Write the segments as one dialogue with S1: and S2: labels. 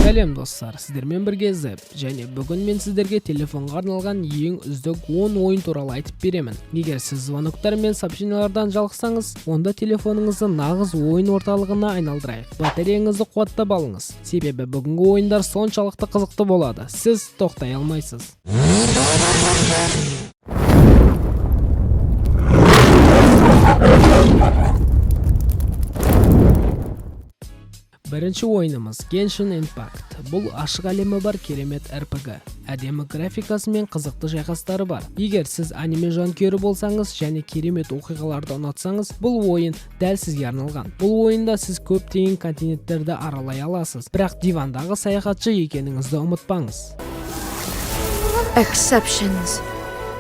S1: Сәлем достар, сіздермен бірге Зеп, және бүгін мен сіздерге телефонға арналған ең үздік 10 ойын туралы айтып беремін. Егер сіз звоноктар мен сообщениялардан жалықсаңыз, онда телефоныңызды нағыз ойын орталығына айналдырайық. Батареяңызды қуаттап алыңыз, себебі бүгінгі ойындар соншалықты қызықты болады. Сіз тоқтай алмайсыз. Бірінші ойынымыз Genshin Impact. Бұл ашық әлемі бар керемет RPG. Әдемі графикасы мен қызықты жайғастары бар. Егер сіз аниме жанкүйері болсаңыз және керемет оқиғаларды ұнатсаңыз, бұл ойын дәл сізге арналған. Бұл ойында сіз көптеген континенттерді аралай аласыз, бірақ дивандағы саяхатшы екеніңізді ұмытпаңыз.
S2: Exceptions.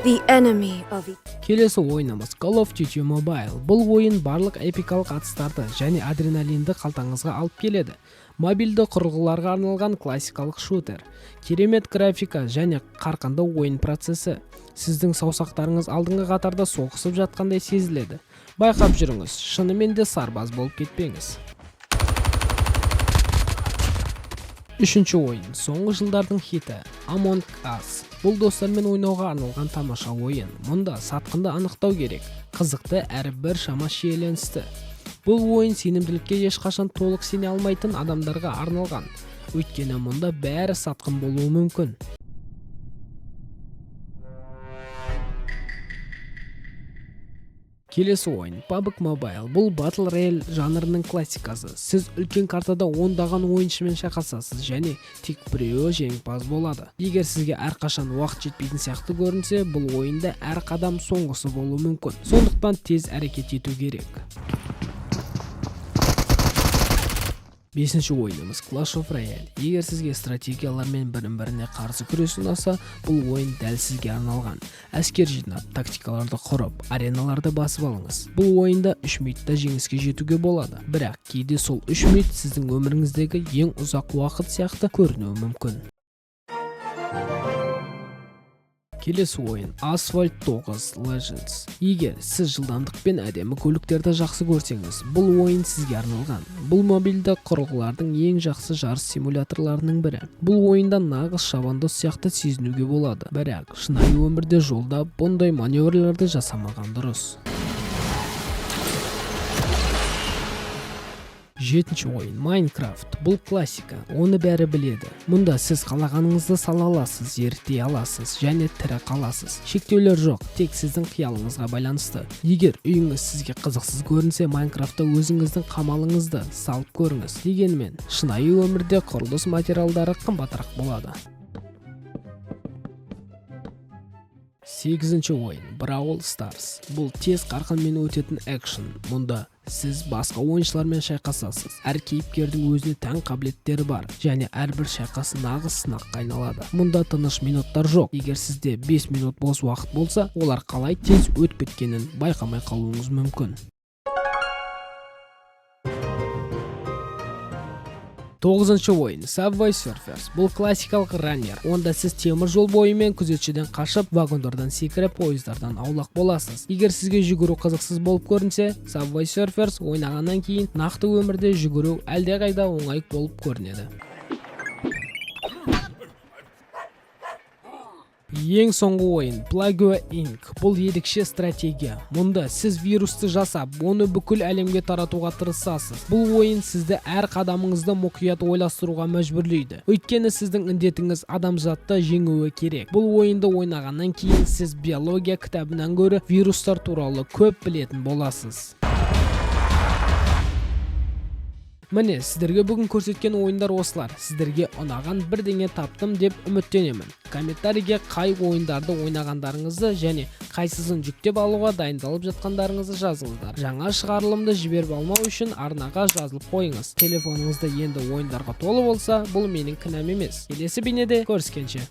S2: The enemy of it.
S1: Келесі ойынымыз Call of Duty Mobile. Бұл ойын барлық эпикалық атыстарды және адреналинді қалтаңызға алып келеді. Мобильді құрылғыларға арналған классикалық шутер. Керемет графика және қарқынды ойын процесі. Сіздің саусақтарыңыз алдыңғы қатарда соғысып жатқандай сезіледі. Байқап жүріңіз, шынымен де сарбаз болып кетпеңіз. Үшінші ойын, соңғы жылдардың хиті Among Us. Бұл достармен ойнауға арналған тамаша ойын. Мұнда сатқынды анықтау керек. Қызықты әрі бір шама шиеленісті. Бұл ойын сенімділікке ешқашан толық сене алмайтын адамдарға арналған. Өйткені мұнда бәрі сатқын болуы мүмкін. Келесі ойын PUBG Mobile. Бұл Battle Royale жанрының классикасы. Сіз үлкен картада ондаған ойыншымен шайқасасыз және тек біреуі жеңімпаз болады. Егер сізге әрқашан уақыт жетпейтін сияқты көрінсе, бұл ойында әр қадам соңғысы болуы мүмкін. Сондықтан тез әрекет ету керек. Бесінші ойынымыз Clash of Royale. Егер сізге стратегиялар мен бірін-біріне қарсы күресу ұнаса, бұл ойын дәл сізге арналған. Әскер жинап, тактикаларды құрып, ареналарды басып алыңыз. Бұл ойында 3 минутта жеңіске жетуге болады. Бірақ кейде сол 3 минут сіздің өміріңіздегі ең ұзақ уақыт сияқты көрінуі мүмкін. Келесі ойын Asphalt 9 Legends. Егер сіз жылдамдық пен әдемі көліктерді жақсы көрсеңіз, бұл ойын сізге арналған. Бұл мобильді құрылғылардың ең жақсы жарыс симуляторларының бірі. Бұл ойында нағыз шабандоз сияқты сезінуге болады. Бірақ шынайы өмірде жолда бұндай маневрлерді жасамаған дұрыс. Жетінші ойын Minecraft. Бұл классика, оны бәрі біледі. Мұнда сіз қалағаныңызды сала аласыз, ерітей аласыз және тірі қаласыз. Шектеулер жоқ, тек сіздің қиялыңызға байланысты. Егер үйіңіз сізге қызықсыз көрінсе, Minecraftта өзіңіздің қамалыңызды салып көріңіз. Дегенмен, шынайы өмірде құрылыс материалдары қымбатырақ болады. 8-ші ойын Brawl Stars. Бұл тез қарқынмен өтетін экшен. Мұнда сіз басқа ойыншылармен шайқасасыз. Әр кейіпкердің өзіне тән қабілеттері бар және әрбір шайқас нағыз сынаққа айналады. Мұнда тыныш минуттар жоқ. Егер сізде 5 минут бос уақыт болса, олар қалай тез өтіп кеткенін байқамай қалуыңыз мүмкін. 9-ші ойын Subway Surfers. Бұл классикалық раннер. Онда сіз темір жол бойымен күзетшіден қашып, вагондардан секіріп, пойыздардан аулақ боласыз. Егер сізге жүгіру қызықсыз болып көрінсе, Subway Surfers ойнағаннан кейін нақты өмірде жүгіру әлдеқайда оңай болып көрінеді. Ең соңғы ойын Plague Inc. Бұл ерекше стратегия. Мұнда сіз вирусты жасап, оны бүкіл әлемге таратуға тырысасыз. Бұл ойын сізді әр қадамыңызды мұқият ойластыруға мәжбүрлейді. Өйткені сіздің індетіңіз адамзатты жеңуі керек. Бұл ойынды ойнағаннан кейін сіз биология кітабынан гөрі вирустар туралы көп білетін боласыз. Міне, сіздерге бүгін көрсеткен ойындар осылар. Сіздерге ұнаған бірдеңе таптым деп үміттенемін. Комментарийге қай ойындарды ойнағандарыңызды және қайсысын жүктеп алуға дайындалып жатқандарыңызды жазыңыздар. Жаңа шығарылымды жіберіп алмау үшін арнаға жазылып қойыңыз. Телефоныңызда енді ойындарға толы болса, бұл менің кінәм емес. Келесі бейнеде көріскенше.